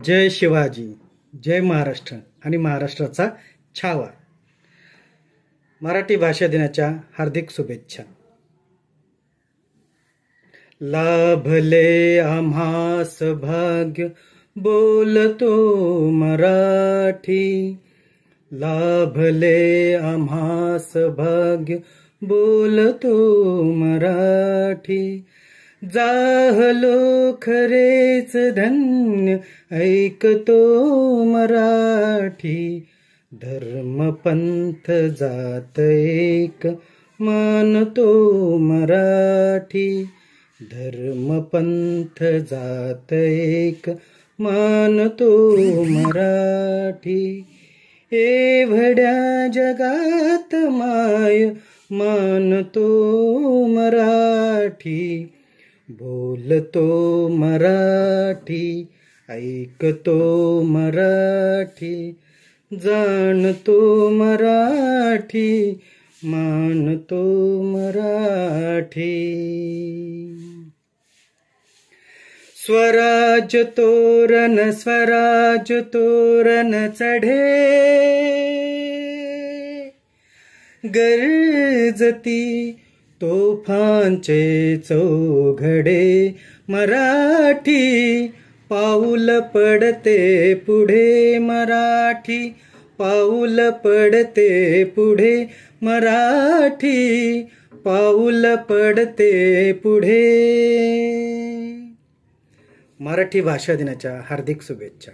जय शिवाजी, जय महाराष्ट्र आणि महाराष्ट्राचा छावा. मराठी भाषा दिनाच्या हार्दिक शुभेच्छा. लाभले आम्हास भाग्य बोलतो मराठी. लाभले आम्हास भाग्य बोलतो मराठी. जाहलो खरेच धन्य ऐकतो मराठी. धर्म पंथ जात एक मानतो मराठी. धर्म पंथ जात एक मानतो मराठी. एवढ्या जगात माय मानतो मराठी. बोलतो मराठी, ऐकतो मराठी. जाणतो मराठी, मानतो मराठी. स्वराज तोरण स्वराज तोरण चढे. गरजती तोफांचे चौघडे. मराठी पाऊल पडते पुढे. मराठी पाऊल पडते पुढे. मराठी पाऊल पडते पुढे. मराठी भाषा दिनाच्या हार्दिक शुभेच्छा.